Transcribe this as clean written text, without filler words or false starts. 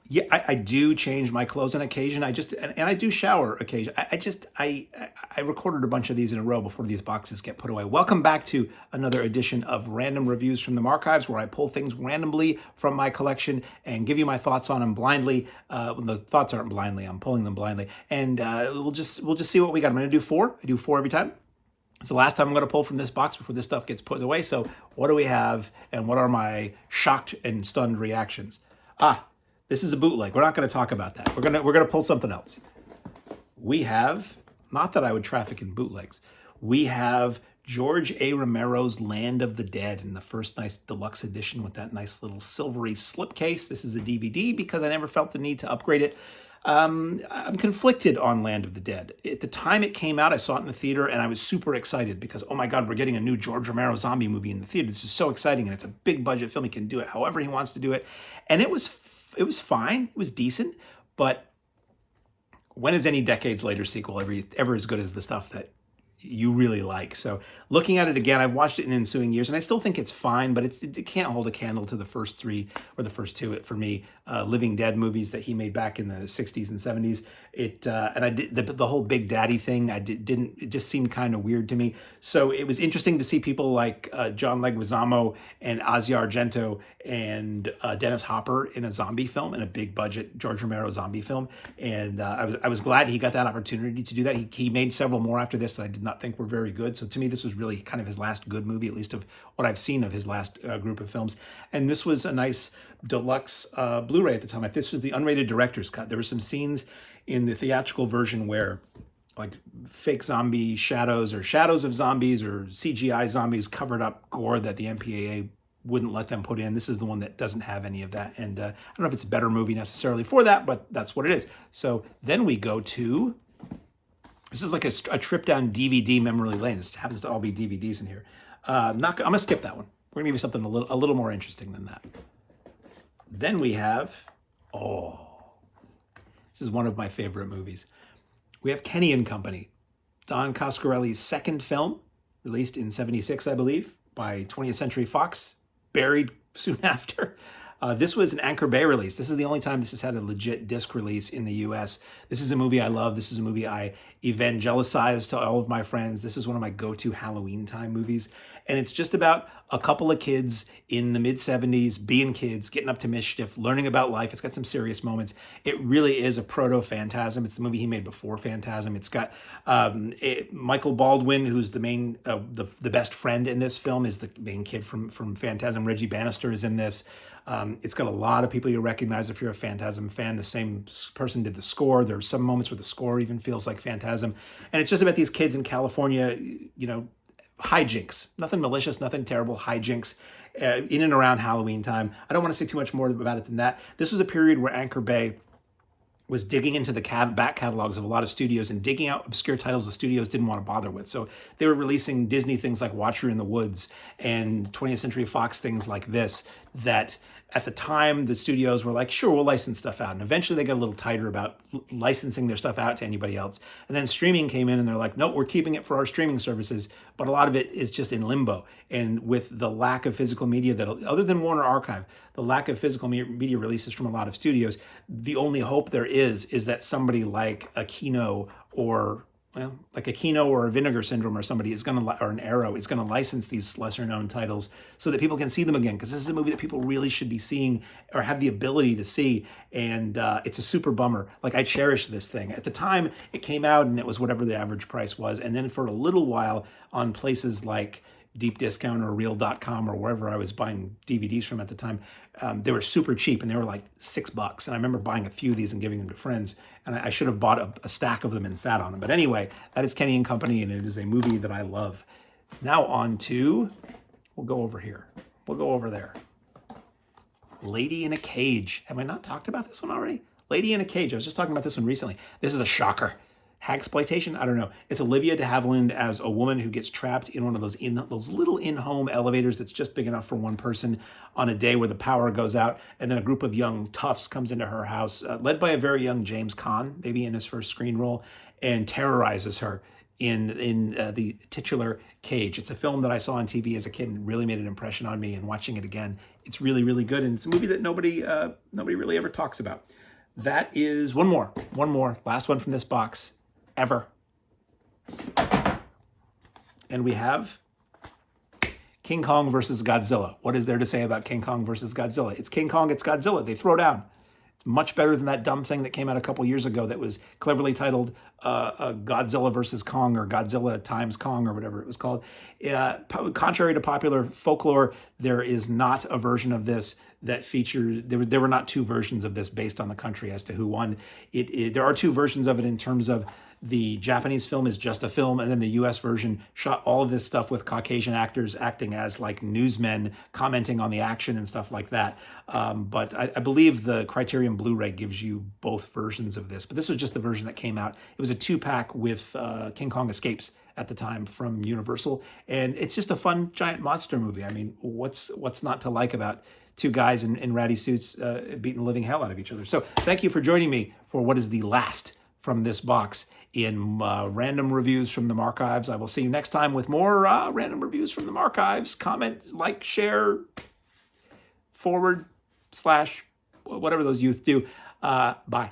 Yeah, I do change my clothes on occasion. And I do shower occasion. I recorded a bunch of these in a row before these boxes get put away. Welcome back to another edition of Random Reviews from the Markives, where I pull things randomly from my collection and give you my thoughts on them blindly. The thoughts aren't blindly; I'm pulling them blindly, and we'll just see what we got. I'm going to do four. I do four every time. It's the last time I'm going to pull from this box before this stuff gets put away. So, what do we have, and what are my shocked and stunned reactions? This is a bootleg. We're not going to talk about that. We're gonna pull something else. We have, not that I would traffic in bootlegs. We have George A. Romero's Land of the Dead in the first nice deluxe edition with that nice little silvery slipcase. This is a DVD because I never felt the need to upgrade it. I'm conflicted on Land of the Dead. At the time it came out, I saw it in the theater and I was super excited because, oh my God, we're getting a new George Romero zombie movie in the theater. This is so exciting, and it's a big budget film. He can do it however he wants to do it. And it was fine. It was decent, but when is any decades later sequel ever as good as the stuff that you really like? So looking at it again, I've watched it in ensuing years, and I still think it's fine, but it can't hold a candle to the first three or the first two. For me, Living Dead movies that he made back in the '60s and '70s. And I did the whole Big Daddy thing. Didn't. It just seemed kind of weird to me. So it was interesting to see people like John Leguizamo and Asia Argento and Dennis Hopper in a zombie film, in a big budget George Romero zombie film. And I was glad he got that opportunity to do that. He made several more after this that I did not think were very good. So to me, this was really kind of his last good movie, at least of what I've seen of his last group of films. And this was a nice deluxe Blu-ray at the time. This was the unrated director's cut. There were some scenes in the theatrical version where like fake zombie shadows or shadows of zombies or CGI zombies covered up gore that the MPAA wouldn't let them put in. This is the one that doesn't have any of that. And I don't know if it's a better movie necessarily for that, but that's what it is. So then we go to, this is like a trip down DVD memory lane. This happens to all be DVDs in here. I'm going to skip that one. We're going to give you something a little more interesting than that. Then we have, this is one of my favorite movies. We have Kenny and Company, Don Coscarelli's second film, released in '76, I believe, by 20th Century Fox, buried soon after. This was an Anchor Bay release. This is the only time this has had a legit disc release in the US. This is a movie I love. This is a movie I evangelicize to all of my friends. This is one of my go-to Halloween time movies. And it's just about a couple of kids in the mid-70s being kids, getting up to mischief, learning about life. It's got some serious moments. It really is a proto-Phantasm. It's the movie he made before Phantasm. It's got Michael Baldwin, who's the main, the best friend in this film, is the main kid from Phantasm. Reggie Bannister is in this. It's got a lot of people you recognize if you're a Phantasm fan. The same person did the score. There are some moments where the score even feels like Phantasm. And it's just about these kids in California, hijinks. Nothing malicious, nothing terrible, hijinks in and around Halloween time. I don't want to say too much more about it than that. This was a period where Anchor Bay was digging into the back catalogs of a lot of studios and digging out obscure titles the studios didn't want to bother with. So they were releasing Disney things like Watcher in the Woods and 20th Century Fox things like this that at the time the studios were like, sure, we'll license stuff out. And eventually they got a little tighter about licensing their stuff out to anybody else. And then streaming came in and they're like, no, we're keeping it for our streaming services. But a lot of it is just in limbo. And with the lack of physical media that, other than Warner Archive, the lack of physical media releases from a lot of studios, the only hope there is that somebody like a Kino or like a Kino or a Vinegar Syndrome or somebody is going to, or an Arrow is going to license these lesser known titles so that people can see them again. Because this is a movie that people really should be seeing or have the ability to see. And it's a super bummer. Like, I cherish this thing. At the time it came out and it was whatever the average price was. And then for a little while on places like Deep Discount or Real.com or wherever I was buying DVDs from at the time, they were super cheap and they were like $6. And I remember buying a few of these and giving them to friends. And I should have bought a stack of them and sat on them. But anyway, that is Kenny and Company, and it is a movie that I love. Now on to, we'll go over here. We'll go over there. Lady in a Cage. Have I not talked about this one already? Lady in a Cage. I was just talking about this one recently. This is a shocker. Hagsploitation? I don't know. It's Olivia de Havilland as a woman who gets trapped in one of those little in-home elevators that's just big enough for one person on a day where the power goes out, and then a group of young toughs comes into her house, led by a very young James Caan, maybe in his first screen role, and terrorizes her in the titular cage. It's a film that I saw on TV as a kid and really made an impression on me. And watching it again, it's really, really good. And it's a movie that nobody really ever talks about. That is one more, last one from this box ever. And we have King Kong versus Godzilla. What is there to say about King Kong versus Godzilla? It's King Kong, it's Godzilla. They throw down. It's much better than that dumb thing that came out a couple years ago that was cleverly titled Godzilla versus Kong, or Godzilla times Kong, or whatever it was called. Contrary to popular folklore, there is not a version of this that featured, there were not two versions of this based on the country as to who won. There are two versions of it in terms of the Japanese film is just a film, and then the US version shot all of this stuff with Caucasian actors acting as like newsmen commenting on the action and stuff like that. But I believe the Criterion Blu-ray gives you both versions of this, but this was just the version that came out. It was a 2-pack with King Kong Escapes at the time from Universal, and it's just a fun giant monster movie. I mean, what's not to like about two guys in ratty suits beating the living hell out of each other? So thank you for joining me for what is the last from this box in random reviews from the Markives. I will see you next time with more random reviews from the Markives. Comment, like, share, forward, / whatever those youth do. Bye.